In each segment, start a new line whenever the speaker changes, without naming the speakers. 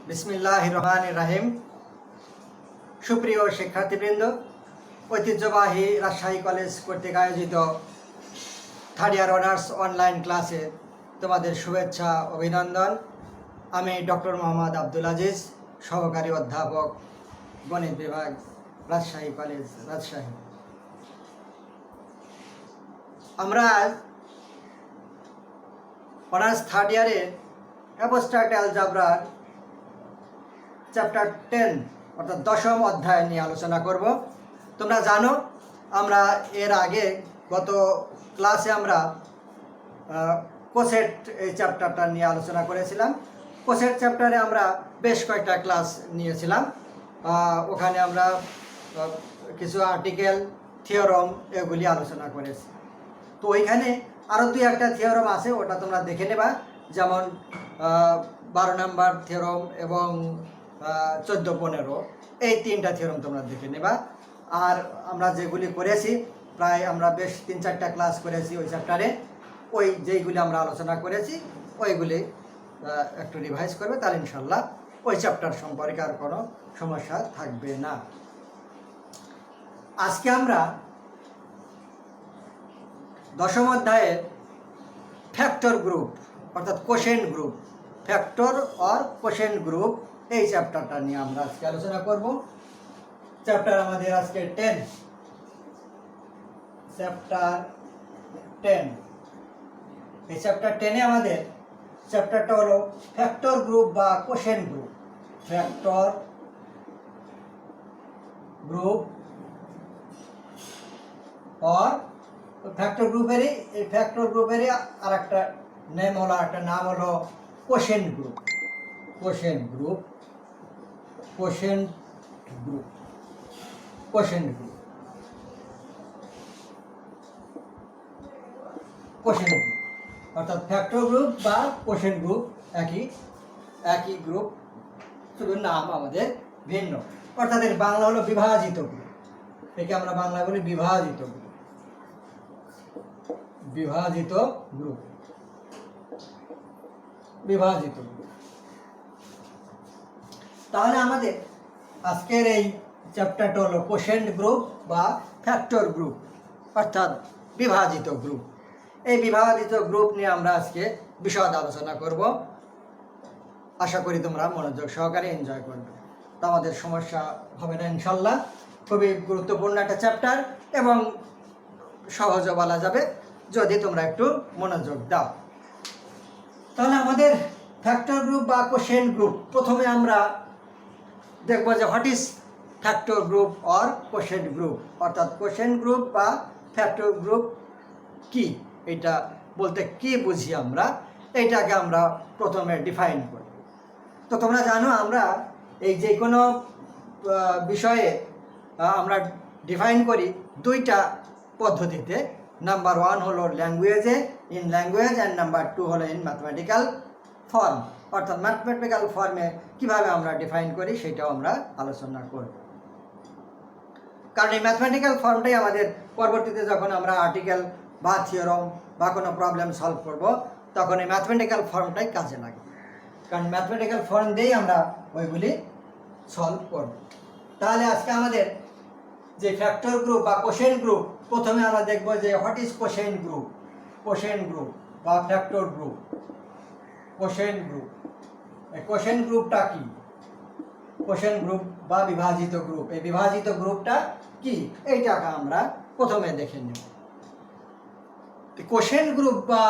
বিসমিল্লাহির রহমানির রহিম। সুপ্রিয় শিক্ষার্থীবৃন্দ, ঐতিহ্যবাহী রাজশাহী কলেজ কর্তৃক আয়োজিত থার্ড ইয়ার অনার্স অনলাইন ক্লাসে তোমাদের শুভেচ্ছা অভিনন্দন। আমি ডক্টর মোহাম্মদ আব্দুল আজিজ, সহকারী অধ্যাপক, গণিত বিভাগ, রাজশাহী কলেজ, রাজশাহী। আমরা অনার্স থার্ড ইয়ারের অ্যাবস্ট্রাক্ট অ্যালজাবরার চ্যাপ্টার 10 অর্থাৎ 10ম অধ্যায় নিয়ে আলোচনা করব। তোমরা জানো আমরা এর আগে গত ক্লাসে আমরা কোসেট এই চ্যাপ্টারটা নিয়ে আলোচনা করেছিলাম। কোসেট চ্যাপ্টারে আমরা বেশ কয়েকটা ক্লাস নিয়েছিলাম। ওখানে আমরা কিছু আর্টিকেল, থিওরম এগুলি আলোচনা করেছি। তো ওইখানে আরও 2-1টা থিওরম আছে, ওটা তোমরা দেখে নেবা। যেমন 12 নম্বর থিওরম এবং 14-15 এই 3টা থিওরম তোমরা দেখে নেবা। আর আমরা যেগুলি করেছি প্রায় আমরা বেশ 3-4টা ক্লাস করেছি ওই চ্যাপ্টারে। ওই যেইগুলি আমরা আলোচনা করেছি ওইগুলি একটু রিভাইজ করবে, তাহলে ইনশাল্লাহ ওই চ্যাপ্টার সম্পর্কে আর কোনো সমস্যা থাকবে না। আজকে আমরা 10ম অধ্যায়ের ফ্যাক্টর গ্রুপ অর্থাৎ quotient group, factor or quotient group, এই চ্যাপ্টারটা নিয়ে আমরা আজকে আলোচনা করব। চ্যাপ্টার আমাদের আজকে 10, চ্যাপ্টার 10। এই চ্যাপ্টার 10-এ আমাদের চ্যাপ্টারটা হলো ফ্যাক্টর গ্রুপ বা quotient group. Factor group or factor গ্রুপেরই, এই ফ্যাক্টর গ্রুপেরই আর একটা নাম হলো quotient group. Quotient group, quotient group, quotient group, quotient group অর্থাৎ ফ্যাক্টর গ্রুপ বা কোশেন্ট গ্রুপ একই গ্রুপ, শুধু নাম আমাদের ভিন্ন। অর্থাৎ এর বাংলা হলো বিভাজিত গ্রুপ। একে আমরা বাংলা বলি বিভাজিত গ্রুপ। বিভাজিত গ্রুপ, বিভাজিত গ্রুপ। তাহলে আমাদের আজকের এই চ্যাপ্টারটা হলো কোশেন্ট গ্রুপ বা ফ্যাক্টর গ্রুপ অর্থাৎ বিভাজিত গ্রুপ। এই বিভাজিত গ্রুপ নিয়ে আমরা আজকে বিশদ আলোচনা করব। আশা করি তোমরা মনোযোগ সহকারে এনজয় করবে, তো আমাদের সমস্যা হবে না ইনশাল্লাহ। খুবই গুরুত্বপূর্ণ একটা চ্যাপ্টার এবং সহজও বলা যাবে যদি তোমরা একটু মনোযোগ দাও। তাহলে আমাদের ফ্যাক্টর গ্রুপ বা কোশেন্ট গ্রুপ, প্রথমে আমরা দেখব যে what is factor group or quotient group, অর্থাৎ কোশেন্ট গ্রুপ বা ফ্যাক্টর গ্রুপ কি, এটা বলতে কি বুঝি আমরা, এইটাকে আমরা প্রথমে ডিফাইন করি। তো তোমরা জানো আমরা এই যে কোনো বিষয়ে আমরা ডিফাইন করি 2টা পদ্ধতিতে। নাম্বার 1 হলো ল্যাঙ্গুয়েজে, ইন ল্যাঙ্গুয়েজ, অ্যান্ড নাম্বার 2 হলো ইন ম্যাথমেটিক্যাল ফর্ম। অর্থাৎ ম্যাথমেটিক্যাল ফর্মে কিভাবে আমরা ডিফাইন করি সেটাও আমরা আলোচনা করব। কারণ এই ম্যাথমেটিক্যাল ফর্মটাই আমাদের পরবর্তীতে যখন আমরা আর্টিকেল বা থিওরম বা কোনো প্রবলেম সলভ করব তখন এই ম্যাথমেটিক্যাল ফর্মটাই কাজে লাগে। কারণ ম্যাথমেটিক্যাল ফর্ম দিয়েই আমরা ওইগুলি সলভ করব। তাহলে আজকে আমাদের যে ফ্যাক্টর গ্রুপ বা কোশেন্ট গ্রুপ, প্রথমে আমরা দেখব যে what is quotient group. Quotient group বা ফ্যাক্টর গ্রুপ, কোশেন্ট গ্রুপ। এই কোশেন্ট গ্রুপটা কি? কোশেন্ট গ্রুপ বা বিভাজিত গ্রুপ, এই বিভাজিত গ্রুপটা কি এইটাকে আমরা প্রথমে দেখে নেব। কোশেন্ট গ্রুপ বা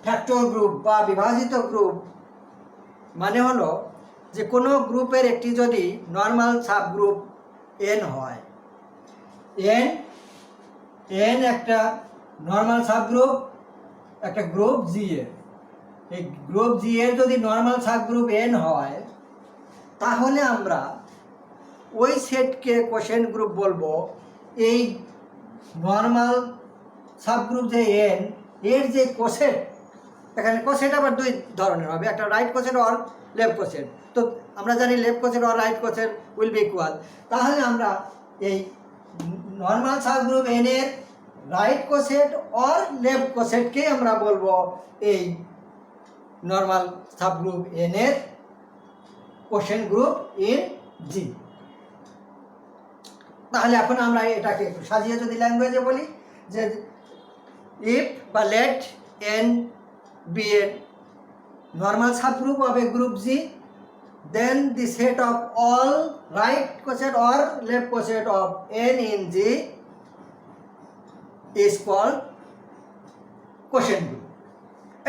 ফ্যাক্টর গ্রুপ বা বিভাজিত গ্রুপ মানে হলো যে কোনো গ্রুপের একটি যদি নর্মাল সাবগ্রুপ n হয়, n একটা নর্মাল সাবগ্রুপ, একটা গ্রুপ G এর, এই গ্রুপ G এর যদি নর্মাল সাবগ্রুপ n হয় তাহলে আমরা ওই সেটকে কোশেন্ট গ্রুপ বলবো। এই নর্মাল সাবগ্রুপ যে n, এর যে কোসেট, এখানে কোসেট আবার 2 ধরনের হবে, একটা রাইট কোসেট আর লেফট কোসেট। তো আমরা জানি লেফট কোসেট আর right coset will be equal. তাহলে আমরা এই নর্মাল সাবগ্রুপ n এর রাইট কোসেট আর লেফট কোসেটকে আমরা বলবো এই নর্মাল সাবগ্রুপ n এর কোশেন্ট গ্রুপ ইন জি। তাহলে এখন আমরা এটাকে একটু সাজিয়ে যদি ল্যাঙ্গুয়েজে বলি যে ইফ বা let N be a normal subgroup of a group G, then the set of all right coset or left coset of n in G is called quotient group.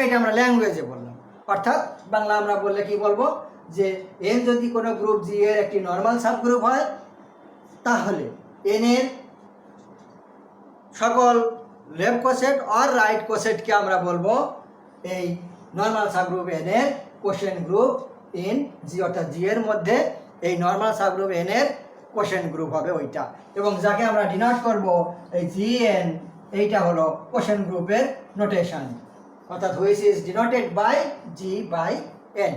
এইটা আমরা ল্যাঙ্গুয়েজে বললাম। অর্থাৎ বাংলা আমরা বললে কি বলবো যে n যদি কোনো গ্রুপ জি এর একটি নর্মাল সাবগ্রুপ হয়, তাহলে n এর সকল লেফট কোসেট আর রাইট কোসেটকে আমরা বলবো এই নর্মাল সাবগ্রুপ n এর কোশেন্ট গ্রুপ ইন জি। অর্থাৎ জি এর মধ্যে এই নর্মাল সাবগ্রুপ n এর কোশেন্ট গ্রুপ হবে ওইটা, এবং যাকে আমরা ডিনোট করব এই জি এন, এইটা হলো কোশেন্ট গ্রুপের নোটেশন, অর্থাৎ which is denoted by G by N.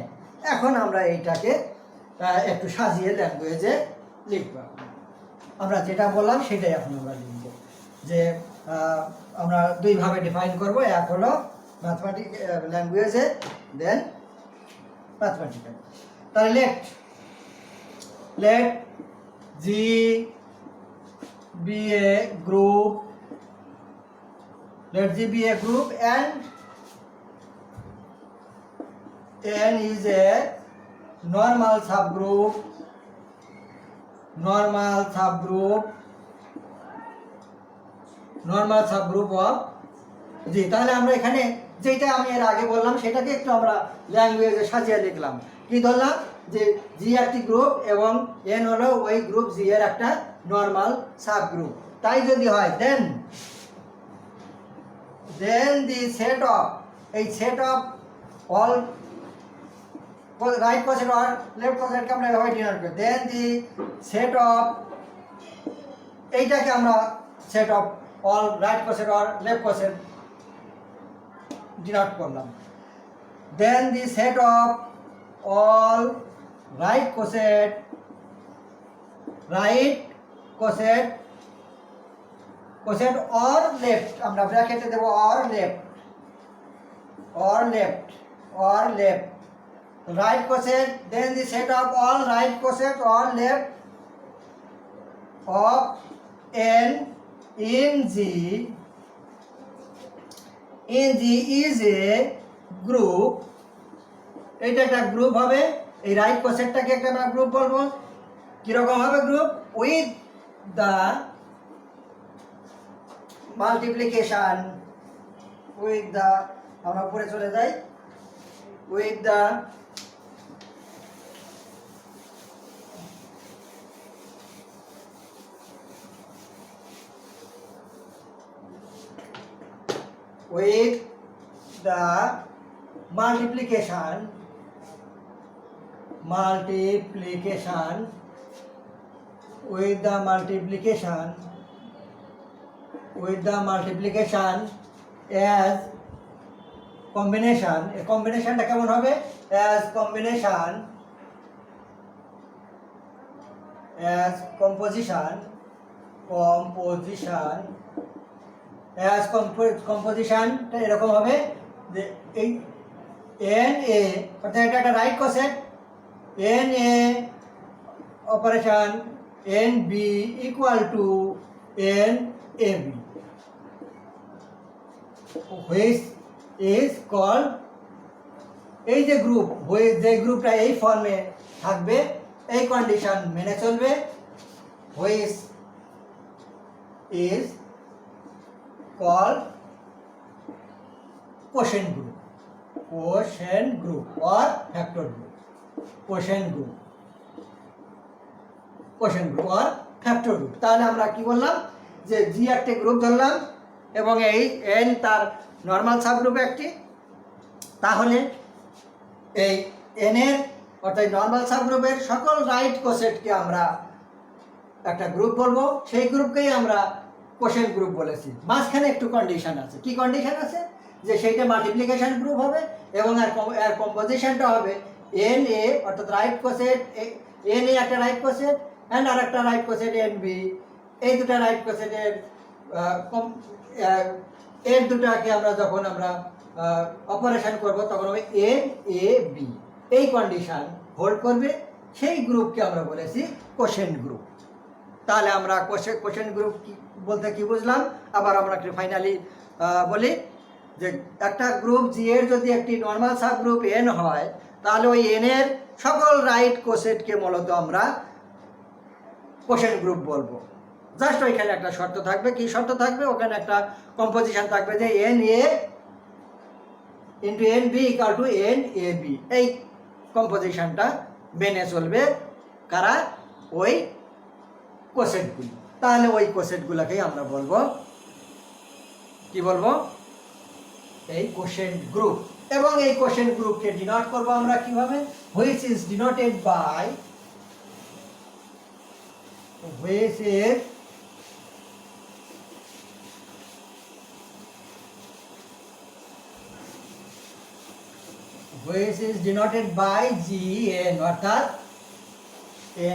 এখন আমরা এইটাকে একটু সাজিয়ে ল্যাঙ্গুয়েজে লিখব। আমরা যেটা বললাম সেটাই এখন আমরা লিখব, যে আমরা দুইভাবে ডিফাইন করব, এক হলো ম্যাথমেটিক ল্যাঙ্গুয়েজে, দেন ম্যাথমেটিক্যাল। তাহলে let G be a group, let G be a group and n is a normal subgroup of G। তাহলে আমরা এখানে যেটা আমি এর আগে বললাম সেটাকে একটু আমরা ল্যাঙ্গুয়েজে সাজিয়ে লিখলাম। কি ধরলাম যে জি একটি গ্রুপ এবং n হলো ওই গ্রুপ জি এর একটা নর্মাল সাবগ্রুপ। তাই যদি হয় দেন the set of, এই set of all right coset or left coset কে আমরা এভাবে ডিনোট করি, then the set of, এইটাকে আমরা set of all right coset or left coset denote করলাম, then the set of all right coset or left, আমরা ব্র্যাকেটে দেব or left right coset, then the set of all right coset or left of n in G is a group। এটা একটা group হবে, এই right কোসেটটাকে একটা আমরা group বলবো। কিরকম হবে গ্রুপ? উইথ দ্য মাল্টিপ্লিকেশন, আমরা উপরে চলে যাই, with the multiplication as combination। এই কম্বিনেশনটা কেমন হবে? as composition কম্পোজিশনটা এরকম হবে যে এই এন এ, অর্থাৎ এটা একটা right coset, N a operation N B equal to N A b, which is called, এই যে গ্রুপ, যে গ্রুপটা এই ফর্মে থাকবে, এই কন্ডিশন মেনে চলবে, which is called quotient group or factor group, quotient group or factor group। তাহলে আমরা কি বললাম যে জি একটা গ্রুপ ধরলাম এবং এই এন তার নর্মাল সাবগ্রুপ একটি, তাহলে এই এন এর অর্থাৎ নর্মাল সাবগ্রুপের সকল রাইট কোসেটকে আমরা একটা গ্রুপ বলবো, সেই গ্রুপকেই আমরা কোশেন্ট গ্রুপ বলেছি। মাঝখানে একটু কন্ডিশন আছে। কি কন্ডিশন আছে? যে সেইটা মাল্টিপ্লিকেশন গ্রুপ হবে এবং এর কম্পোজিশনটা হবে এন এ, অর্থাৎ রাইট কোসেট এন এ একটা রাইট কোসেট অ্যান্ড আর একটা রাইট কোসেট এন বি। এই দুটা রাইট কোসেটের এর দুটাকে আমরা যখন আমরা অপারেশন করব তখন হবে এন এ বি। এই কন্ডিশন হোল্ড করবে সেই গ্রুপকে আমরা বলেছি কোশেন্ট গ্রুপ। তাহলে আমরা কোশেন্ট গ্রুপ বলতে কি বুঝলাম, আবার আমরা ফাইনালি বলি যে একটা গ্রুপ জি এর যদি একটি নর্মাল সাব গ্রুপ এন হয়, তাহলে ওই এন এর সকল রাইট কোসেটকে মূলত আমরা কোশেন্ট গ্রুপ বলবো। জাস্ট ওইখানে একটা শর্ত থাকবে, কি শর্ত থাকবে, ওখানে একটা কম্পোজিশন থাকবে যে N A into N B equal to N A B, এই কম্পোজিশনটা মেনে চলবে কারা, ওই কোসেটগুলি। তাহলে ওই কোসেটগুলোকেই আমরা বলবো কি বলবো, এই কোশেন্ট গ্রুপ। এবং এই কোশেন্ট গ্রুপকে ডিনোট করব আমরা কিভাবে, which is denoted by, which is denoted by GN, অর্থাৎ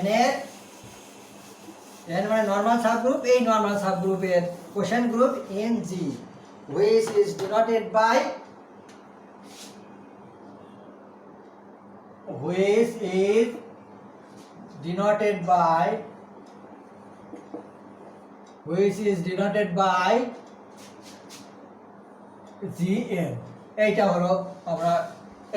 n এর n মানে নরমাল সাবগ্রুপ, এই নরমাল সাবগ্রুপের quotient group in G, which is denoted by GN। এইটা হলো আমরা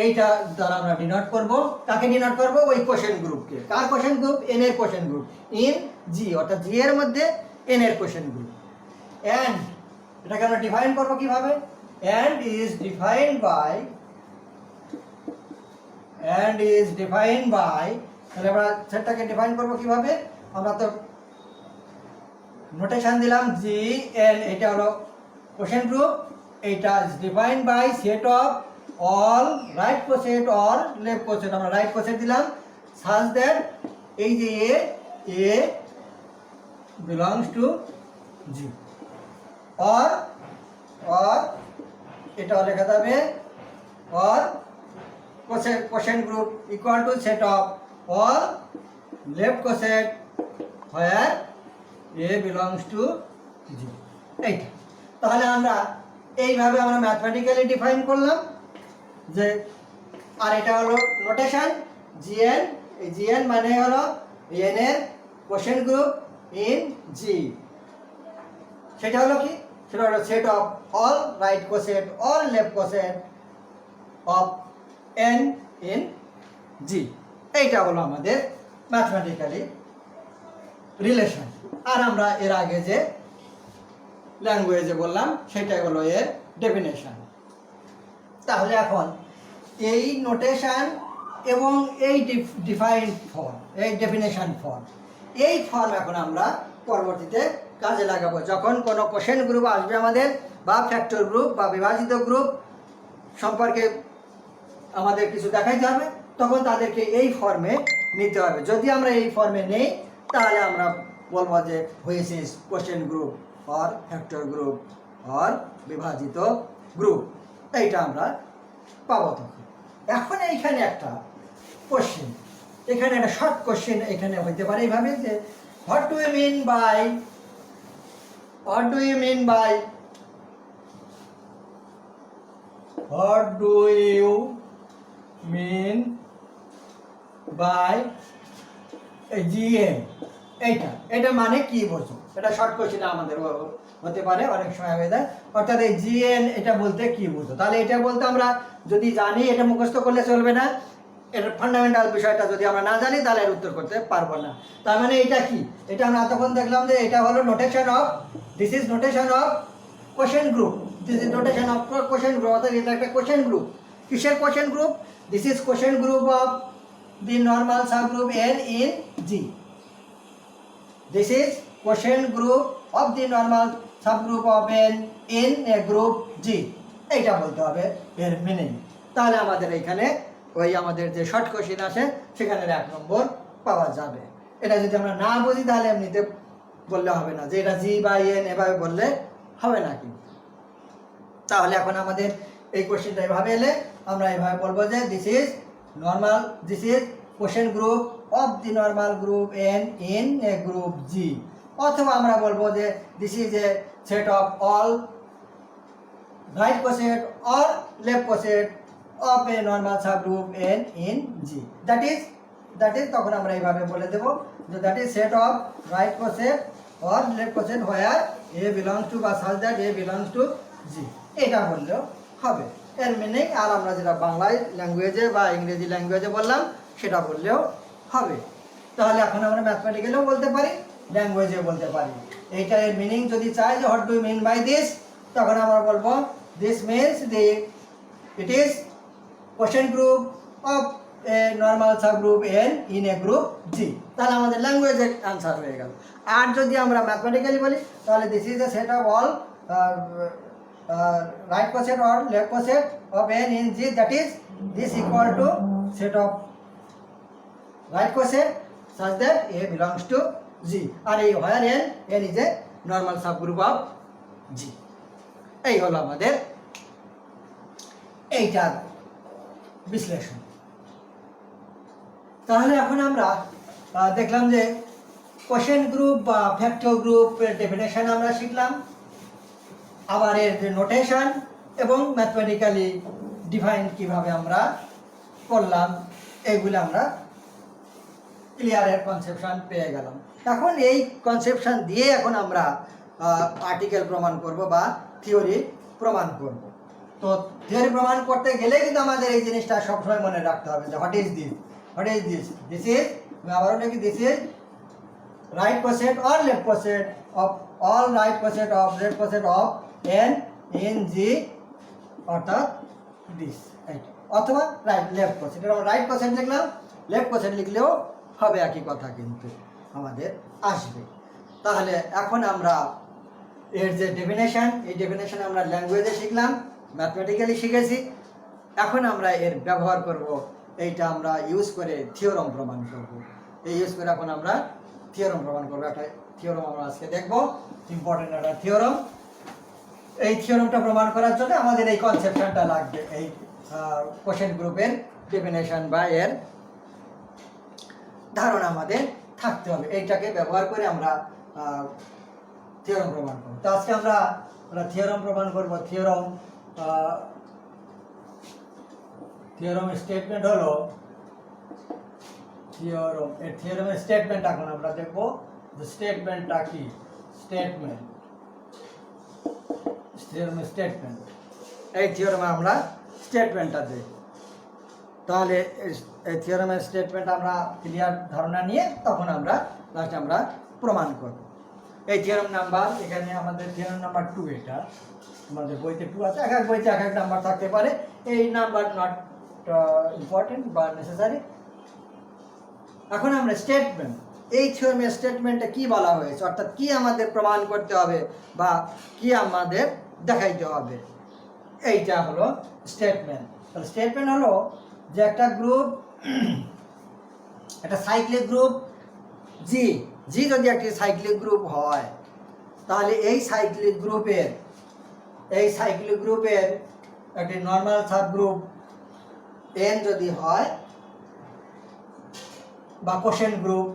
এইটা দ্বারা আমরা ডিনোট করব, কাকে ডিনোট করব, ওই কোশেন্ট গ্রুপকে। কার কোশেন্ট গ্রুপ, এন এর কোশেন্ট গ্রুপ ইন জি, অর্থাৎ জি এর মধ্যে এন এর কোশেন্ট গ্রুপ। এন্ড এটাকে আমরা ডিফাইন করব কিভাবে, এন্ড ইজ ডিফাইন্ড বাই, তাহলে আমরা সেটটাকে ডিফাইন করব কিভাবে, আমরা তো নোটেশন দিলাম জি এন, এটা হলো কোশেন্ট গ্রুপ, এটা is defined by set of all right coset or left coset. আমরা রাইট কোসেট দিলাম সাজ দ্যাট এই যে a belongs to G, or এটা লেখা যাবে or coset group equal to set of all left coset where a belongs to G. এইটা তাহলে আমরা এইভাবে আমরা ম্যাথমেটিক্যালি ডিফাইন করলাম যে, আর এটা হলো নোটেশন জিএন, এই জিএন মানে হলো এন এর কোশেন্ট গ্রুপ ইন জি। সেটা হলো কি, সেটা হলো set of all right coset all left coset of N in G. এইটা হলো আমাদের ম্যাথমেটিক্যালি রিলেশন। আর আমরা এর আগে যে ল্যাঙ্গুয়েজে বললাম সেটাই হলো এর ডেফিনেশন। তাহলে এখন এই নোটেশন এবং এই ডিফাইন্ড ফর্ম, এই ডেফিনেশন ফর্ম, এই ফর্ম এখন আমরা পরবর্তীতে কাজে লাগাবো। যখন কোনো কোশেন্ট গ্রুপ আসবে আমাদের, বা ফ্যাক্টর গ্রুপ বা বিভাজিত গ্রুপ সম্পর্কে আমাদের কিছু দেখাইতে হবে, তখন তাদেরকে এই ফর্মে নিতে হবে। যদি আমরা এই ফর্মে নেই, তাহলে আমরা বলবো যে which is quotient group or factor group or বিভাজিত গ্রুপ, এইটা আমরা পাবো তখন। এখন এইখানে একটা কোশ্চেন, এখানে একটা শর্ট কোশ্চেন এখানে হইতে পারে এইভাবে যে, what do you mean by GM, এটা মানে কি বোঝো, এটা শর্ট কোশ্চেন আমাদের হতে পারে, অনেক সময় হয়ে যায়। অর্থাৎ এই জিএন এটা বলতে কি বোঝো, তাহলে এটা বলতে আমরা যদি জানি, এটা মুখস্থ করলে চলবে না, এর ফান্ডামেন্টাল বিষয়টা যদি আমরা না জানি তাহলে এর উত্তর করতে পারবো না। তার মানে এটা কি, এটা আমরা এতক্ষণ দেখলাম যে এটা হলো notation of, this is notation of quotient group, this is notation of quotient group, অর্থাৎ এটা একটা কোশেন্ট গ্রুপ। কিসের quotient group, this is quotient group of the normal subgroup N in G, this is quotient group of the normal subgroup of n in a group G, এইটা বলতে হবে এর meaning. তাহলে আমাদের এখানে ওই আমাদের যে শর্ট কোশ্চেন আসে সেখানে 1 নম্বর পাওয়া যাবে। এটা যদি আমরা না বুঝি তাহলে এমনিতে বললে হবে না, যে এটা জি বাই এন এভাবে বললে হবে না কিন্তু। তাহলে এখন আমাদের এই কোশ্চেনটা এভাবে এলে আমরা এভাবে বলবো যে this is quotient group of the normal group n in a group G, অথবা আমরা বলবো যে this is a set of all right coset or left coset of a normal subgroup n in G, that is that is তখন আমরা এইভাবে বলে দেব যে that is set of right coset or left coset where a belongs to বা such that a belongs to G, এটা বললেও হবে। এর মিনিং আর আমরা যেটা বাংলায় ল্যাঙ্গুয়েজে বা ইংরেজি ল্যাঙ্গুয়েজে বললাম সেটা বললেও হবে। তাহলে এখন আমরা ম্যাথমেটিক্যালেও বলতে পারি, ল্যাঙ্গুয়েজেও বলতে পারি। এইটার এর মিনিং যদি চাই যে what do you mean by this, তখন আমরা বলবো this means the it is quotient group of a normal subgroup N in a group G. তাহলে আমাদের ল্যাঙ্গুয়েজের আনসার হয়ে গেল। আর যদি আমরা ম্যাথমেটিক্যালি বলি তাহলে this is the set of all right coset or left coset of n in G, that is this equal to set of right coset such that A belongs to G, আর এই where n is a normal subgroup of G। এই হলো আমাদের এইটার বিশ্লেষণ। তাহলে এখন আমরা দেখলাম যে কোশ্চেন গ্রুপ বা ফ্যাক্টর গ্রুপের ডেফিনেশন আমরা শিখলাম, আবার এর যে নোটেশন এবং ম্যাথমেটিক্যালি ডিফাইন কিভাবে আমরা করলাম, এগুলো আমরা ক্লিয়ারের কনসেপশন পেয়ে গেলাম। এখন এই কনসেপশন দিয়ে এখন আমরা আর্টিকেল প্রমাণ করব বা থিওরি প্রমাণ করব। তো থিওরি প্রমাণ করতে গেলে কিন্তু আমাদের এই জিনিসটা সবসময় মনে রাখতে হবে যে what is this, what is this, this is, আমি আবারও লিখি, this is right coset or left coset of all right coset of left coset of n in G, অর্থাৎ দিস, অথবা রাইট লেফট কোসেট। আমরা রাইট কোসেট লিখলাম, left কোসেট লিখলেও হবে, একই কথা কিন্তু আমাদের আসবে। তাহলে এখন আমরা এর যে ডেফিনেশন, এই ডেফিনেশন আমরা ল্যাঙ্গুয়েজে শিখলাম, ম্যাথমেটিক্যালি শিখেছি। এখন আমরা এর ব্যবহার করব, এইটা আমরা ইউজ করে থিওরম প্রমাণ করব। এই ইউজ করে এখন আমরা থিওরম প্রমাণ করবো। একটা থিওরম আমরা আজকে দেখব, ইম্পর্টেন্ট একটা থিওরম। এই থিওরমটা প্রমাণ করার জন্য আমাদের এই কনসেপশনটা লাগবে, এই কোশ্চেন গ্রুপের ডেফিনেশন বা এর ধারণা আমাদের থাকতে হবে। এইটাকে ব্যবহার করে আমরা থিওরম প্রমাণ করব। তো আজকে আমরা থিওরম প্রমাণ করব। থিওরম স্টেটমেন্ট হলো থিওরমের স্টেটমেন্ট এখন আমরা দেখব যে স্টেটমেন্টটা কি। স্টেটমেন্ট এই থিওরমে আমরা স্টেটমেন্টটা দেখব। তাহলে এই থিওরমের স্টেটমেন্ট আমরা ক্লিয়ার ধারণা নিয়ে তখন আমরা লাস্টে আমরা প্রমাণ করব। এই থিওরম নাম্বার, এখানে আমাদের থিওরম নাম্বার 2, এটা আমাদের বইতে 2 আছে, এক এক বইতে এক এক নাম্বার থাকতে পারে। এই নাম্বার নট ইম্পর্টেন্ট বা নেসেসারি। এখন আমরা স্টেটমেন্ট, এই থিওরমের স্টেটমেন্টে কি বলা হয়েছে, অর্থাৎ কি আমাদের প্রমাণ করতে হবে বা কি আমাদের দেখাইতে হবে, এইটা হলো স্টেটমেন্ট। তাহলে স্টেটমেন্ট হলো যে একটা গ্রুপ, একটা সাইক্লিক গ্রুপ জি, যদি একটি সাইক্লিক গ্রুপ হয়, তাহলে এই সাইক্লিক গ্রুপের একটি নর্মাল সাব গ্রুপ n যদি হয় বা কোশ্চেন গ্রুপ,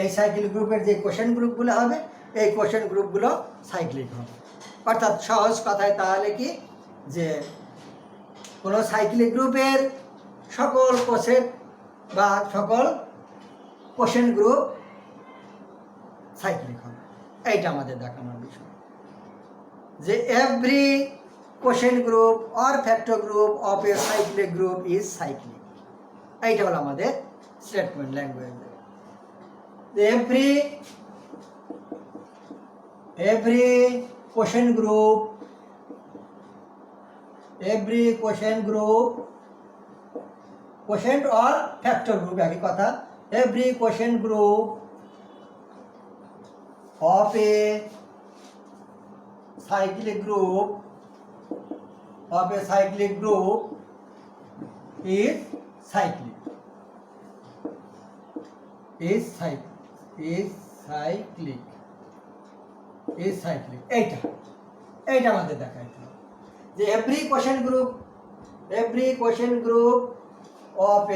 এই সাইক্লিক গ্রুপের যে কোশ্চেন গ্রুপগুলো হবে, এই কোশ্চেন গ্রুপগুলো সাইক্লিক হবে। অর্থাৎ সহজ কথায় তাহলে কি, যে কোনো সাইক্লিক গ্রুপের সকল কোশ্চেন বা সকল কোশ্চেন গ্রুপ সাইক্লিক হবে। এইটা আমাদের দেখানোর বিষয় যে every question group or factor group of A cyclic group is cyclic. এইটা হলো আমাদের স্টেটমেন্ট ল্যাঙ্গুয়েজে। every question group quotient or factor group, একই কথা, every quotient group of a cyclic group is cyclic, এইটা আমাদের দেখাইতে হবে যে every question group of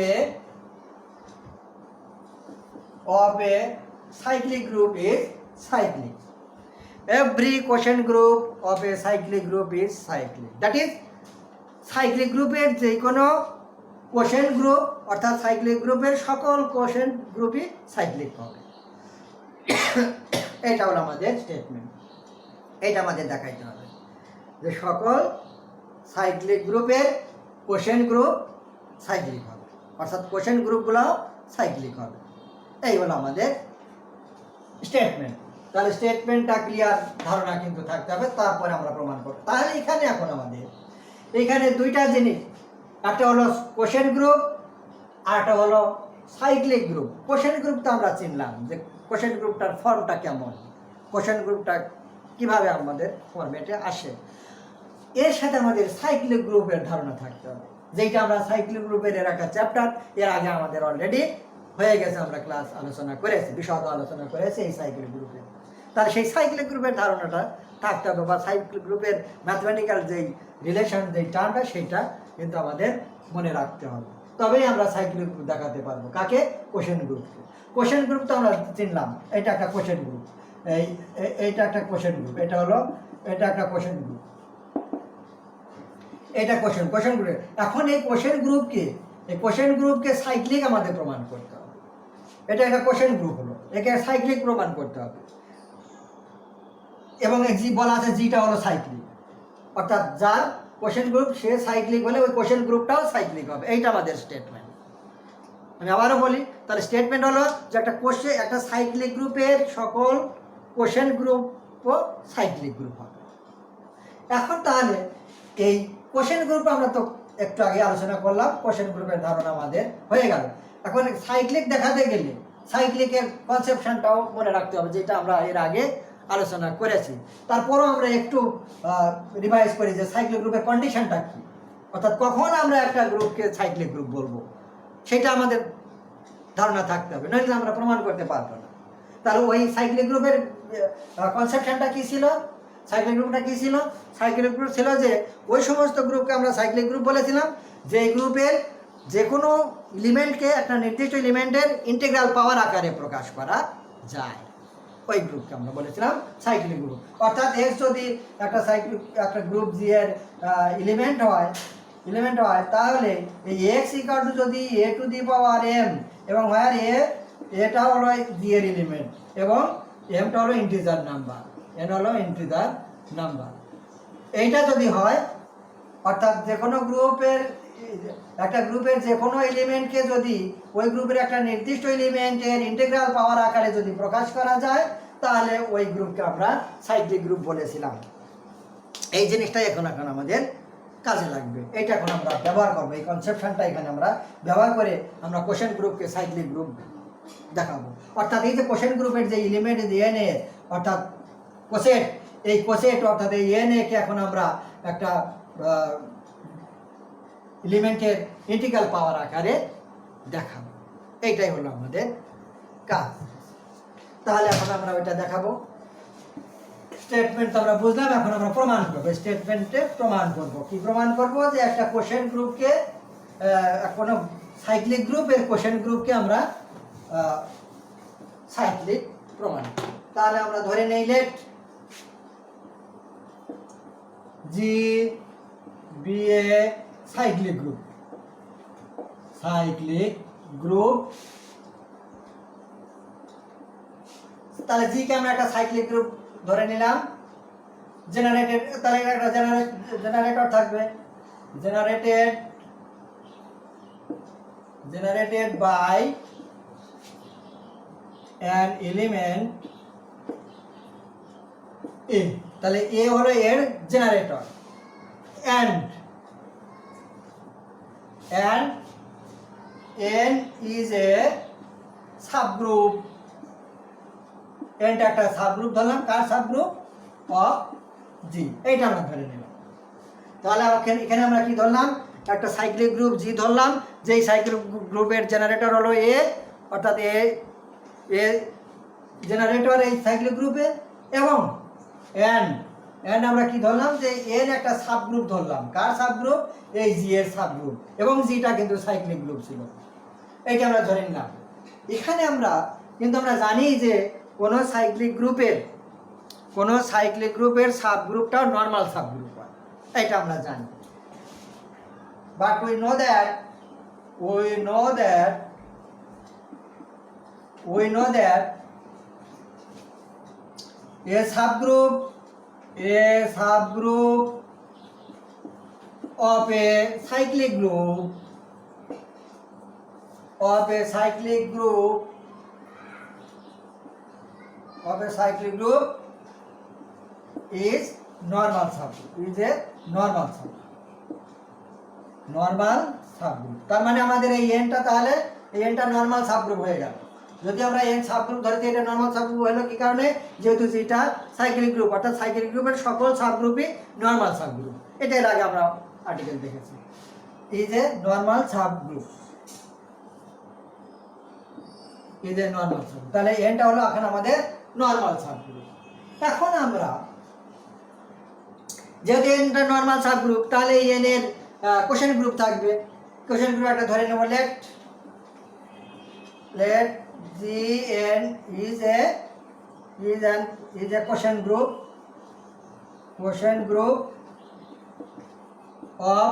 A cyclic group is cyclic. Every question group of A cyclic group is cyclic, that is cyclic গ্রুপের যে কোনো কোশ্চেন গ্রুপ অর্থাৎ cyclic গ্রুপের সকল কোশেন্ট গ্রুপই সাইক্লিক হবে। এটা হলো আমাদের স্টেটমেন্ট। এটা আমাদের দেখাইতে হবে যে সকল সাইক্লিক গ্রুপের কোশেন্ট গ্রুপ সাইক্লিক হবে, অর্থাৎ কোশেন্ট গ্রুপগুলোও সাইক্লিক হবে। এই হলো আমাদের স্টেটমেন্ট। তাহলে স্টেটমেন্টটা ক্লিয়ার ধারণা কিন্তু থাকতে হবে, তারপরে আমরা প্রমাণ করব। তাহলে এখানে এখন আমাদের এখানে দুইটা জিনিস, একটা হলো কোশেন্ট গ্রুপ আর একটা হলো সাইক্লিক গ্রুপ। কোশেন্ট গ্রুপটা আমরা চিনলাম যে কোশেন্ট গ্রুপটার ফর্মটা কেমন, কোশেন্ট গ্রুপটা কিভাবে আমাদের ফর্মেটে আসে। এর সাথে আমাদের সাইক্লিক গ্রুপের ধারণা থাকতে হবে, যেটা আমরা সাইক্লিক গ্রুপের এর একটা চ্যাপ্টার এর আগে আমাদের অলরেডি হয়ে গেছে, আমরা ক্লাস আলোচনা করেছি, বিশদ আলোচনা করেছি এই সাইক্লিক গ্রুপে। তাহলে সেই সাইক্লিক গ্রুপের ধারণাটা থাকতে হবে, বা সাইক্লিক গ্রুপের ম্যাথমেটিক্যাল যেই রিলেশন যেই টার্মটা সেইটা কিন্তু আমাদের মনে রাখতে হবে। তবেই আমরা সাইক্লিক গ্রুপ দেখাতে পারবো। কাকে? কোশেন্ট গ্রুপকে। কোশেন্ট গ্রুপ তো আমরা চিনলাম, এটা একটা কোশেন্ট গ্রুপ, এইটা একটা কোশেন্ট গ্রুপ, এটা হলো এটা একটা কোশেন্ট গ্রুপ, এটা কোশেন্ট গ্রুপ। এখন এই কোশেন্ট গ্রুপকে সাইক্লিক আমাদের প্রমাণ করতে হবে। এটা একটা কোশেন্ট গ্রুপ হলো, একে সাইক্লিক প্রমাণ করতে হবে। এবং জি বলা আছে জিটা হলো সাইক্লিক, অর্থাৎ যার কোশেন্ট গ্রুপ সে সাইক্লিক হলে ওই কোশেন্ট গ্রুপটাও সাইক্লিক হবে। এইটা আমাদের স্টেটমেন্ট। আমি আবারও বলি, তাহলে স্টেটমেন্ট হলো যে একটা সাইক্লিক গ্রুপের সকল কোশেন্ট গ্রুপও সাইক্লিক গ্রুপ হবে। এখন তাহলে এই কোশেন্ট গ্রুপ আমরা তো একটু আগে আলোচনা করলাম, কোশেন্ট গ্রুপের ধারণা আমাদের হয়ে গেল। এখন সাইক্লিক দেখাতে গেলে সাইক্লিকের কনসেপশনটাও মনে রাখতে হবে, যেটা আমরা এর আগে আলোচনা করেছি। তারপরও আমরা একটু রিভাইজ করি যে সাইক্লিক গ্রুপের কন্ডিশনটা কী, অর্থাৎ কখন আমরা একটা গ্রুপকে সাইক্লিক গ্রুপ বলবো সেটা আমাদের ধারণা থাকতে হবে, নইলে আমরা প্রমাণ করতে পারবো না। তাহলে ওই সাইক্লিক গ্রুপের কনসেপশনটা কী ছিল? সাইক্লিক গ্রুপটা কী ছিল? সাইক্লিক গ্রুপ ছিল যে ওই সমস্ত গ্রুপকে আমরা সাইক্লিক গ্রুপ বলেছিলাম যে গ্রুপের যে কোনো এলিমেন্টকে একটা নির্দিষ্ট এলিমেন্টের ইন্টিগ্রাল পাওয়ার আকারে প্রকাশ করা যায়, ওই গ্রুপকে আমরা বলেছিলাম সাইক্লিক গ্রুপ। অর্থাৎ এক্স যদি একটা গ্রুপ জি এর এলিমেন্ট হয় তাহলে এই এক্স ইকুয়াল টু যদি এ টু দি পাওয়ার এম, এবং হোয়ার এটা হলো জি এর এলিমেন্ট এবং এমটা হলো ইন্টিজার নাম্বার, এন হলো ইন্টিজার নাম্বার, এইটা যদি হয়, অর্থাৎ যে কোনো একটা গ্রুপের যে কোনো এলিমেন্টকে যদি ওই গ্রুপের একটা নির্দিষ্ট এলিমেন্টের ইন্টিগ্রাল পাওয়ার আকারে যদি প্রকাশ করা যায়, তাহলে ওই গ্রুপকে আমরা সাইক্লিক গ্রুপ বলেছিলাম। এই জিনিসটাই এখন আমাদের কাজে লাগবে, এইটা এখন আমরা ব্যবহার করবো। এই কনসেপশনটা এখানে আমরা ব্যবহার করে আমরা কোশেন্ট গ্রুপকে সাইক্লিক গ্রুপ দেখাবো। অর্থাৎ এই যে কোশেন্ট গ্রুপের যে এলিমেন্ট এন এ, অর্থাৎ কোসেট অর্থাৎ এই এন এ কে এখন আমরা একটা এলিমেন্টের ইন্টিগ্রাল পাওয়ার আকারে দেখাবো। এইটাই হলো আমাদের কাজ। তাহলে এখন আমরা ওইটা দেখাবো। স্টেটমেন্ট তো আমরা বুঝলাম, এখন আমরা প্রমাণ করবো। স্টেটমেন্টে প্রমাণ করব কি? প্রমাণ করব যে একটা কোশেন্ট গ্রুপকে, কোনো সাইক্লিক গ্রুপের কোশেন্ট গ্রুপকে আমরা সাইক্লিক প্রমাণ করব। তাহলে আমরা ধরে নেই late G be A cyclic group, তাহলে জি কে আমরা একটা সাইক্লিক গ্রুপ ধরে নিলাম। জেনারেটেড, তাহলে একটা জেনারেটর থাকবে, জেনারেটেড বাই অ্যান এলিমেন্ট এ। তাহলে এ হলো এর generator, and n is a subgroup, n একটা সাবগ্রুপ ধরলাম, কার সাবগ্রুপ? অফ জি। এইটা আমরা ধরে নিলাম। তাহলে এখানে আমরা কি ধরলাম? একটা সাইক্লিক গ্রুপ জি ধরলাম, যেই সাইক্লিক গ্রুপের জেনারেটর হলো এ, অর্থাৎ এ জেনারেটর এই সাইক্লিক গ্রুপে, এবং এন আমরা কি ধরলাম? যে এর একটা সাবগ্রুপ ধরলাম, কার সাবগ্রুপ? এই জি এর সাবগ্রুপ, এবং জিটা কিন্তু সাইক্লিক গ্রুপ ছিল, এইটা আমরা ধরে নিলাম। এখানে আমরা জানি যে কোনো সাইক্লিক গ্রুপের সাবগ্রুপটাও নর্মাল সাবগ্রুপ হয়, এটা আমরা জানি। But we know that we know that a subgroup of a cyclic group is normal subgroup তার মানে আমাদের এই এনটা তাহলে এই এনটা নরমাল সাবগ্রুপ হয়ে গেল। যদি আমরা এন সাবগ্রুপ ধরতে এটা নরমাল সাবগ্রুপ হলো কি কারণে, যেহেতু যেটা সাইক্লিক গ্রুপ, অর্থাৎ সাইক্লিক গ্রুপের সকল সাবগ্রুপই নরমাল সাবগ্রুপ। এটা এর আগে আমরা আর্টিকেল দেখেছি। ইজ এ নরমাল সাবগ্রুপ, তাহলে এনটা হলো এখন আমাদের নরমাল সাবগ্রুপ। এখন আমরা যেহেতু এনটা নরমাল সাবগ্রুপ, তাহলে এই এন এর কোশেন্ট গ্রুপ থাকবে। কোশেন্ট গ্রুপ একটা ধরে নেব, let Gn is a quotient group of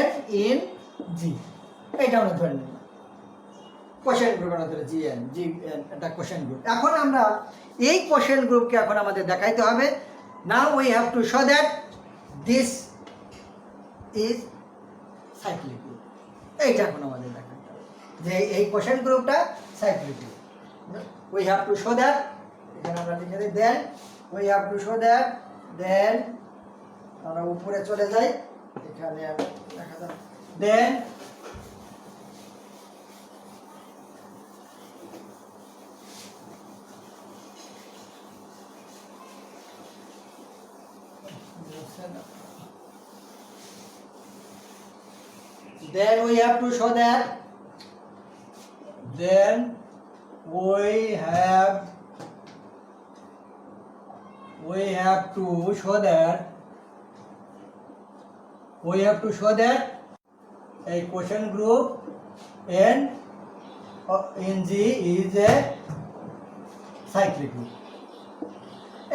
n in G। এটা আমরা ধরে নেব কোশেন্ট গ্রুপ, আমরা ধরে Gn এটা কোশেন্ট গ্রুপ। এখন আমরা এই কোশেন্ট গ্রুপকে এখন আমাদের দেখাইতে হবে। now we have to show that this is cyclic group। এইটা এখন আমাদের দেখাতে হবে যে এই কোশেন্ট গ্রুপটা cyclic group. we have to show that, এখানে আমরা লিখে দিই then we have to show that, then আমরা উপরে চলে যাই, এখানে দেখা যাবে then we have to show that we have to show that a quotient group n in G is a cyclic group।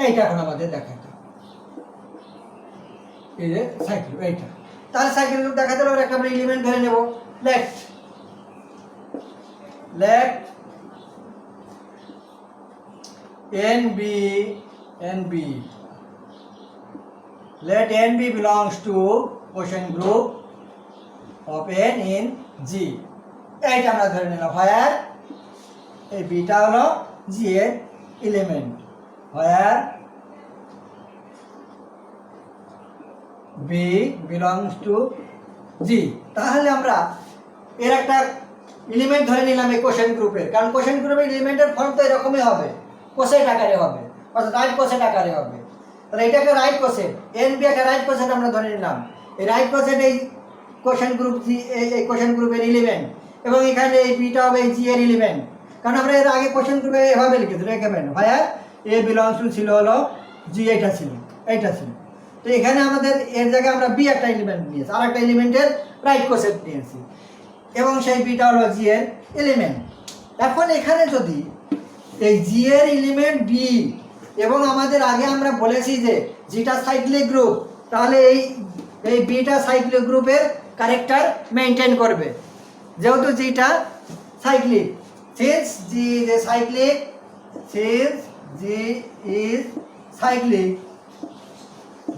এইটা এখন আমাদের দেখাতে হবে, এই যে সাইক্লিক, এইটা তাহলে সাইক্লিক গ্রুপ দেখাতে হলে একটা আমরা এলিমেন্ট ধরে নেব, let n be belongs to quotient group of n in G। এইটা আমরা ধরে নিলাম, where এই বিটা হলো G এর element, where b belongs to G। তাহলে আমরা এর একটা এলিমেন্ট ধরে নিলাম এই কোশেন্ট গ্রুপের, কারণ কোশেন্ট গ্রুপের এলিমেন্টের ফর্ম তো এরকমই হবে, কোসেট আকারে হবে, অর্থাৎ রাইট কোসেট আকারে হবে। তাহলে এটা একটা রাইট কোসেট, এন বি একটা রাইট কোসেট আমরা ধরে নিলাম। এই রাইট কোসেট এই কোশেন্ট গ্রুপ জি, এই কোশেন্ট গ্রুপের এলিমেন্ট, এবং এখানে এই বিটা হবে এই জি এর এলিমেন্ট। কারণ আমরা এর আগে কোশেন্ট গ্রুপে এভাবে লিখেছিলাম, একেবারে ভাইয়া এ বিলংস টু ছিল হলো জি, এইটা ছিল। তো এখানে আমাদের এর জায়গায় আমরা বি একটা এলিমেন্ট নিয়েছি, আর একটা এলিমেন্টের রাইট কোসেট নিয়েছি, এবং সেই বিটা হলো জি এর এলিমেন্ট। এখন এখানে যদি এই জি এর এলিমেন্ট বি, এবং আমাদের আগে আমরা বলেছি যে জিটা সাইক্লিক গ্রুপ, তাহলে এই বিটা সাইক্লিক গ্রুপের ক্যারেক্টার মেনটেন করবে, যেহেতু জিটা cyclic. Since G is a cyclic,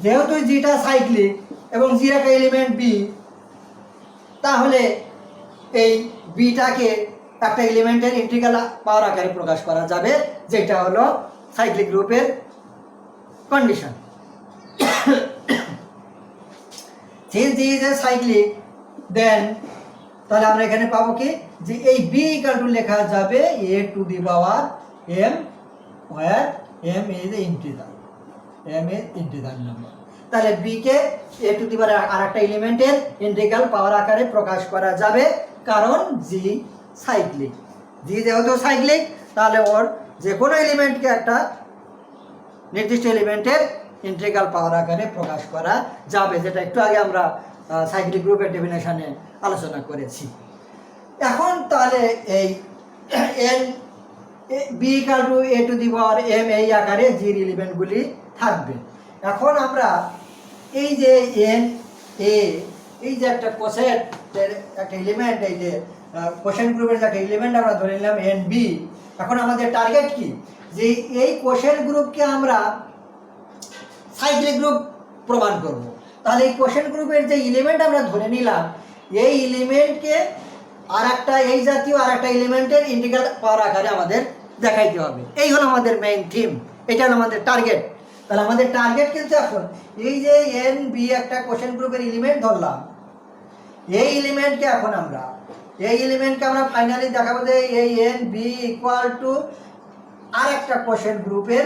যেহেতু জিটা সাইক্লিক এবং জির একটা এলিমেন্ট বি, তাহলে এই বিটাকে একটা এলিমেন্টের ইন্টিগ্রাল পাওয়ার আকারে প্রকাশ করা যাবে, যেটা হলো সাইক্লিক গ্রুপের condition. Since G is a cyclic, then তাহলে আমরা এখানে পাবো কি, যে এই বি ইকুয়াল টু লেখা যাবে a to the power M, where M is integer number. তাহলে বি কে এ টু দি পাওয়ার আর একটা এলিমেন্টের ইন্টিগ্রাল পাওয়ার আকারে প্রকাশ করা যাবে, কারণ জি সাইক্লিক। জি যেহেতু সাইক্লিক, তাহলে ওর যে কোনো এলিমেন্টকে একটা নির্দিষ্ট এলিমেন্টের ইন্টিগ্রাল পাওয়ার আকারে প্রকাশ করা যাবে, যেটা একটু আগে আমরা সাইক্লিক গ্রুপের ডেফিনেশনে আলোচনা করেছি। এখন তাহলে এই N B equal to A to the power M এই আকারে জির এলিমেন্টগুলি থাকবে। এখন আমরা এই যে এন এ এই যে একটা কোশেন্টের একটা এলিমেন্ট, এই যে কোশেন্ট গ্রুপের যে একটা এলিমেন্ট আমরা ধরে নিলাম এন বি। এখন আমাদের টার্গেট কি, যে এই কোশেন্ট গ্রুপকে আমরা সাইক্লিক গ্রুপ প্রমাণ করব। তাহলে এই কোশেন্ট গ্রুপের যে এলিমেন্ট আমরা ধরে নিলাম, এই এলিমেন্টকে আর একটা এই জাতীয় আর একটা এলিমেন্টের ইন্টিগ্রাল পাওয়ার আকারে আমাদের দেখাইতে হবে। এই হলো আমাদের মেইন থিম, এটা হলো আমাদের টার্গেট। তাহলে আমাদের টার্গেট কিন্তু এখন এই যে এন বি একটা কোশেন্ট গ্রুপের এলিমেন্ট ধরলাম, এই এলিমেন্টকে এখন আমরা ফাইনালি দেখাবো যে এই এন বি ইকুয়াল টু আর একটা কোশেন্ট গ্রুপের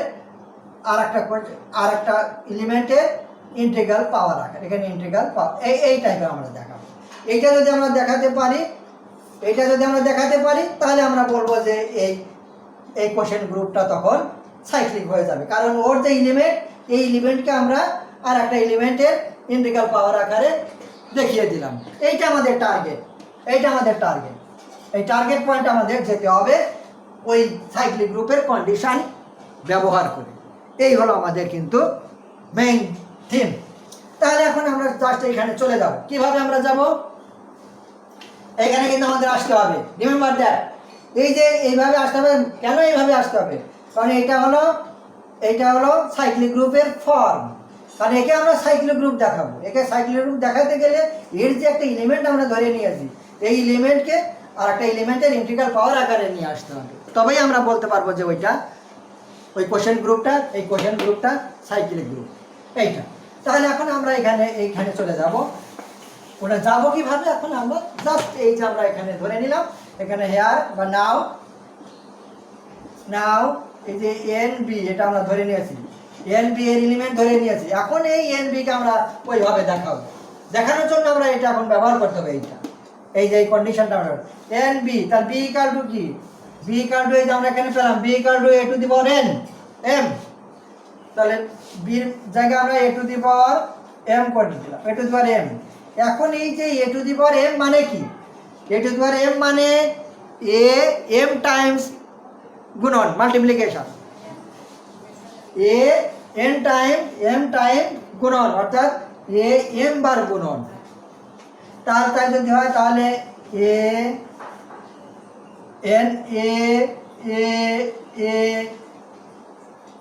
আর একটা এলিমেন্টের ইন্টিগ্রাল পাওয়ার আকার, এখানে ইন্টিগ্রাল পাওয়ার এই টাইপের আমরা দেখাবো। এইটা যদি আমরা দেখাতে পারি তাহলে আমরা বলবো যে এই কোশেন্ট গ্রুপটা তখন সাইক্লিক হয়ে যাবে, কারণ ওর যে এলিমেন্ট, এই এলিমেন্টকে আমরা আর একটা এলিমেন্টের ইন্টিগ্রাল পাওয়ার আকারে দেখিয়ে দিলাম। এইটা আমাদের টার্গেট। এই টার্গেট পয়েন্ট আমাদের যেতে হবে ওই সাইক্লিক গ্রুপের কন্ডিশন ব্যবহার করে। এই হলো আমাদের কিন্তু মেইন থিম। তাহলে এখন আমরা জাস্ট এখানে চলে যাব। কিভাবে আমরা যাব? এখানে কিন্তু আমাদের আসতে হবে, রিমেম্বার দ্যাট। এই যে এইভাবে আসতে হবে। কেন এইভাবে আসতে হবে? কারণ এইটা হলো সাইক্লিক গ্রুপের ফর্ম। কারণ একে আমরা সাইক্লিক গ্রুপ দেখাবো। একে সাইক্লিক গ্রুপ দেখাতে গেলে এর যে একটা এলিমেন্ট আমরা ধরে নিয়েছি, এই এলিমেন্টকে আর একটা এলিমেন্টের ইন্টিগ্রাল পাওয়ার আকারে নিয়ে আসতে হবে। তবেই আমরা বলতে পারবো যে ওই কোশেন্ট গ্রুপটা সাইক্লিক গ্রুপ এইটা। তাহলে এখন আমরা এইখানে চলে যাব। ওটা যাবো কিভাবে? এখন আমরা জাস্ট এই যে আমরা এখানে ধরে নিলাম, এখানে হেয়ার বা নাও এই যে এন বি, এটা আমরা ধরে নিয়েছি, এন বি এর এলিমেন্ট ধরে নিয়েছি। এখন এই এন বিকে আমরা ওইভাবে দেখাবো। দেখানোর জন্য আমরা এটা এখন ব্যবহার করতে হবে। এই যে এই কন্ডিশনটা আমরা এন বি, তাহলে বি ইকুয়াল টু কি? বি ইকুয়াল টু এই যে আমরা এখানে পেলাম B equal to A to the power N M. তাহলে বির জায়গায় আমরা এ টু দি পাওয়ার এম করে দিলাম, এ টু দি পাওয়ার এম। এখন এই যে এ টু দি পাওয়ার এম মানে কি? এ টু দি পাওয়ার এম মানে এ এম টাইমস গুণন, মাল্টিপ্লিকেশন, এ এন টাইম গুণন, অর্থাৎ এ এম বার গুণন। তাই যদি হয় তাহলে এ এন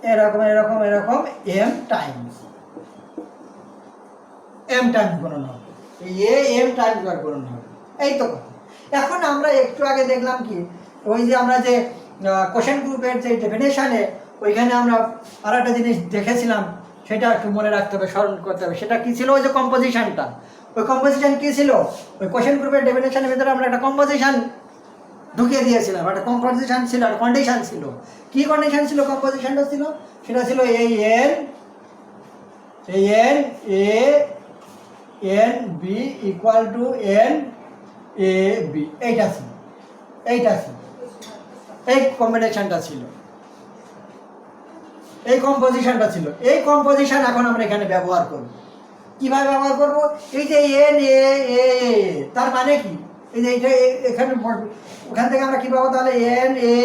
এরকম এম টাইমস গুণন হবে, এ এম টাইমস বার গুণন হবে। এই তো কথা। এখন আমরা একটু আগে দেখলাম কি, ওই যে আমরা যে কোশেন্ট গ্রুপের যে ডেফিনেশনে ওইখানে আমরা আর একটা জিনিস দেখেছিলাম, সেটা একটু মনে রাখতে হবে, স্মরণ করতে হবে। সেটা কি ছিল? ওই যে কম্পোজিশনটা। ওই কম্পোজিশন কি ছিল? ওই কোশেন্ট গ্রুপের ডেফিনেশনের ভিতরে আমরা একটা কম্পোজিশন ঢুকিয়ে দিয়েছিলাম, একটা কম্পোজিশন ছিল, একটা কন্ডিশন ছিল। কি কন্ডিশন ছিল? কম্পোজিশনটা ছিল, সেটা ছিল এই N B equal to N A B. এইটা ছিল এই কম্বিনেশনটা ছিল, এই কম্পোজিশনটা ছিল। এই কম্পোজিশন এখন আমরা এখানে ব্যবহার করব। কিভাবে ব্যবহার করব? এই যে এন এ তার মানে কি? এই যে এইটা এখানে ওখান থেকে আমরা কি পাবো? তাহলে এন এ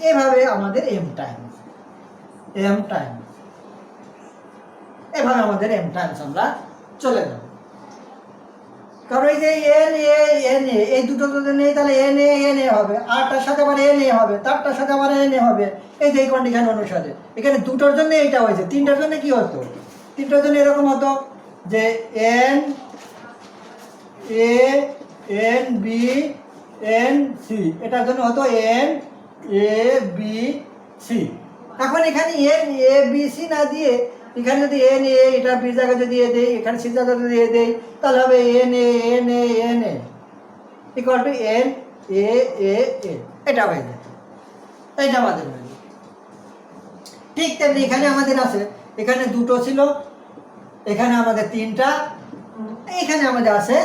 এভাবে আমাদের এম টাইমস এভাবে আমাদের এম টাইমস আমরা চলে যাব। কারণ এই যে এন এ এই দুটো যদি নেই তাহলে এন এ হবে, আরটার সাথে আবার এন এ হবে, তারটার সাথে আবার এন এ হবে। এই যে এই কন্ডিশন অনুসারে এখানে দুটোর জন্য এইটা হয়েছে। তিনটার জন্য কি হতো? তিনটার জন্য এরকম হতো যে N N B N C, এটার জন্য হতো এন এ বি সি। এখন এখানে এন এ বি সি না দিয়ে এখানে যদি এন এ, এটা বি জায়গায় যদি এ দেই, এখানে সি জায়গায় যদি এ দেই, তাহলে হবে N A equal to N এ এটা হয়ে যায়। এইটা আমাদের হয়ে যায়। ঠিক তেমনি এখানে আমাদের আছে, এখানে দুটো ছিল, এখানে আমাদের তিনটা, এখানে আমাদের আছে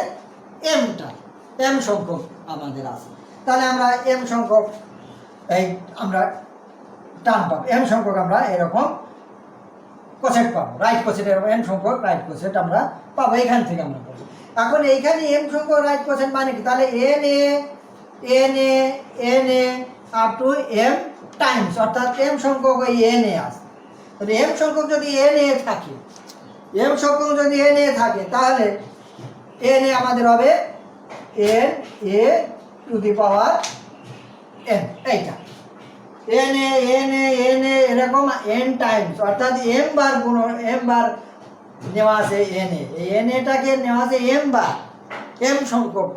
এম সংখ্যক আমাদের আছে। তাহলে আমরা এম সংখ্যক আমরা টার্ম পাবো, এম সংখ্যক আমরা এরকম কোসেট পাবো, রাইট কোসেট, এরকম এম সংখ্যক রাইট কোসেট আমরা পাবো। এখান থেকে আমরা পাবো। এখন এইখানে এম সংখ্যক রাইট কোসেট মানে কি? তাহলে N A up to M times, অর্থাৎ এম সংখ্যক ওই এন এ আছে। তাহলে m সংখ্যক যদি n এ থাকে, m সংখ্যক যদি n এ থাকে তাহলে n এ আমাদের হবে n a two the power n, এইটা n a এরকম n টাইমস, অর্থাৎ m বার গুণ m বার নেওয়া আছে n এ, এই n এটাকে নেওয়া আছে m বার, m সংখ্যক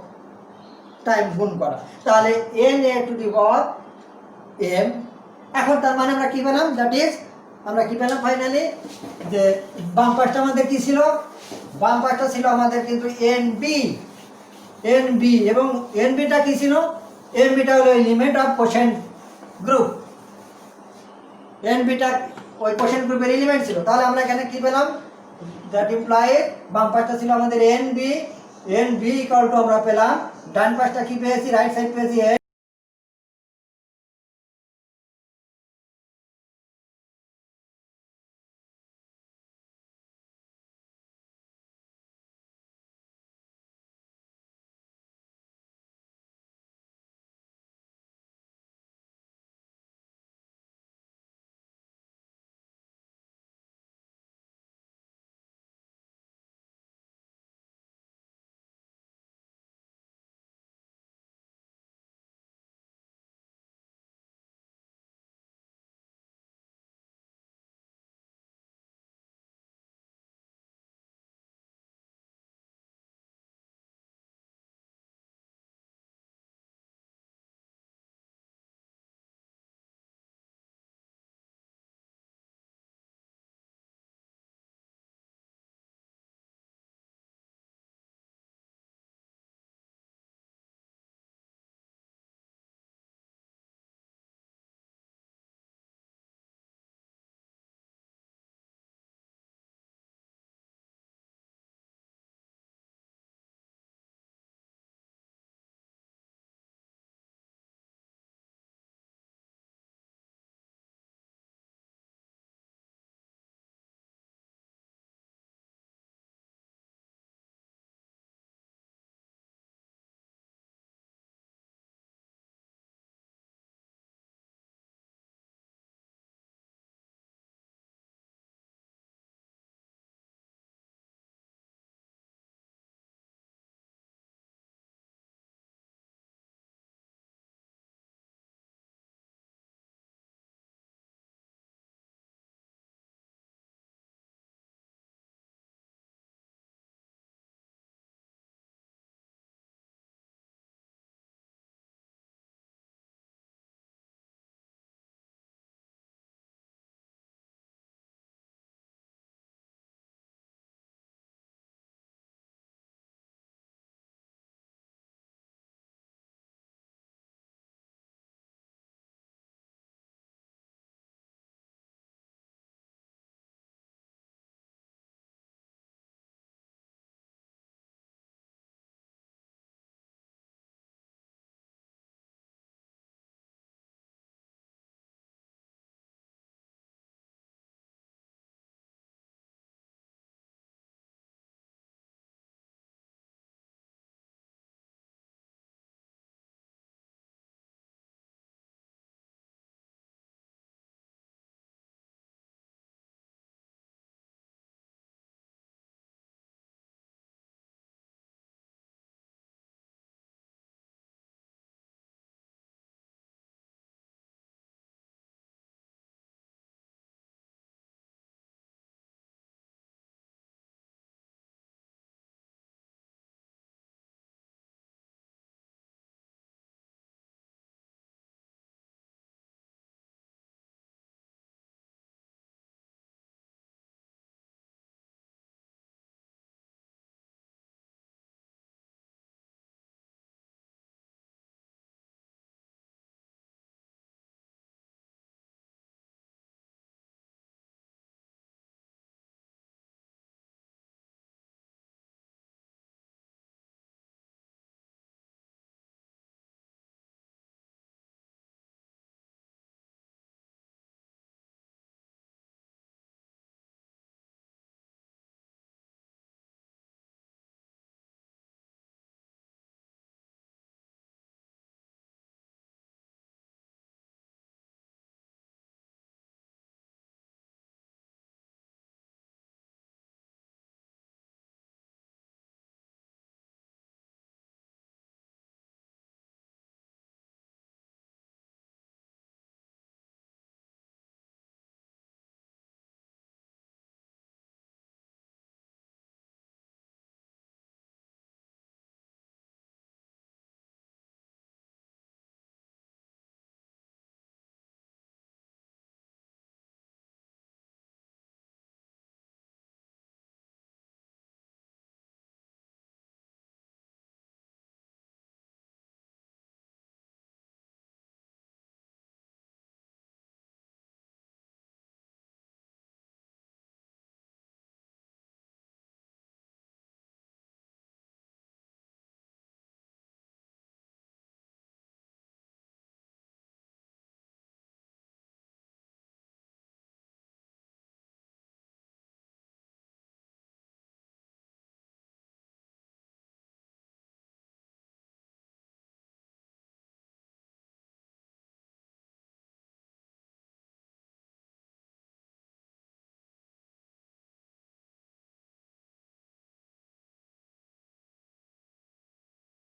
টাইম গুণ করা, তাহলে n a two the power m। এখন তার মানে আমরা কি পেলাম, দ্যাট ইজ আমরা কি পেলাম ফাইনালি, যে বাম পাশটা আমাদের কি ছিল, বাম পাশটা ছিল আমাদের কিন্তু nb, এবং nbটা কি ছিল, nbটা হলো এলিমেন্ট অফ কোশেন্ট গ্রুপ, nbটা ওই কোশেন্ট গ্রুপের এলিমেন্ট ছিল। তাহলে আমরা এখানে কি পেলাম, দ্যাট ইমপ্লাই বাম পাশটা ছিল আমাদের nb ইকুয়াল টু আমরা পেলাম, ডান পাশটা কি পেয়েছি, রাইট সাইড পেয়েছি